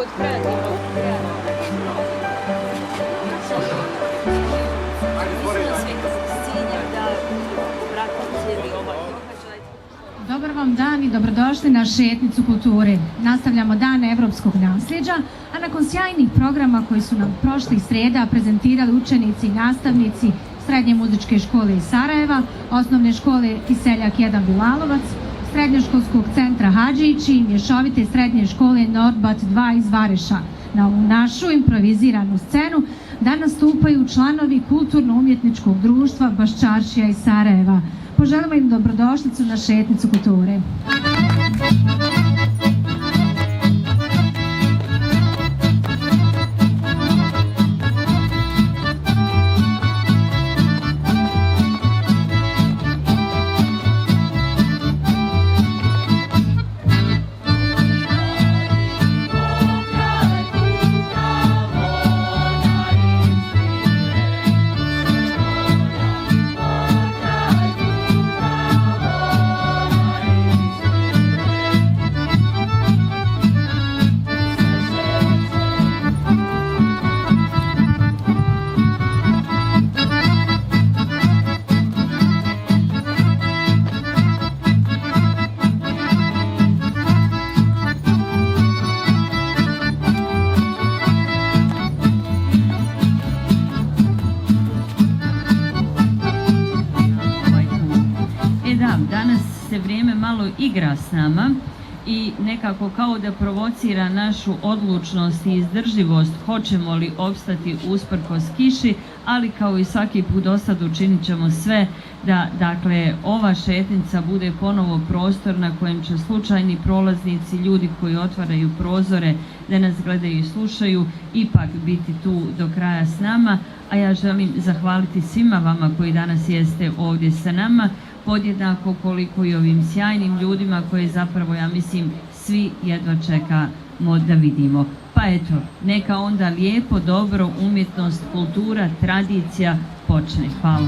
kod kreativnog Dobar vam dan i dobrodošli na Šetnicu kulture. Nastavljamo Dan evropskog nasljeđa, a nakon sjajnih programa koji su nam prošlih srijeda prezentirali učenici i nastavnici Srednje muzičke škole iz Sarajeva, Osnovne škole Kiseljak 1 Bilalovac, Srednjoškolskog centra Hadžići i Mješovite srednje škole Nordbat 2 iz Vareša. Na ovu našu improviziranu scenu danas stupaju članovi Kulturno-umjetničkog društva Baščaršija iz Sarajeva. Poželimo im dobrodošlicu na Šetnicu kulture. Danas se vrijeme malo igra s nama i nekako kao da provocira našu odlučnost i izdržljivost hoćemo li opstati usprkos kiši, ali kao i svaki put do sad učinit ćemo sve da ova šetnica bude ponovo prostor na kojem će slučajni prolaznici, ljudi koji otvaraju prozore da nas gledaju i slušaju, ipak biti tu do kraja s nama, a ja želim zahvaliti svima vama koji danas jeste ovdje sa nama, podjednako koliko i ovim sjajnim ljudima koje zapravo, ja mislim, svi jedva čekamo da vidimo. Pa eto, neka onda lijepo, dobro, umjetnost, kultura, tradicija počne. Hvala.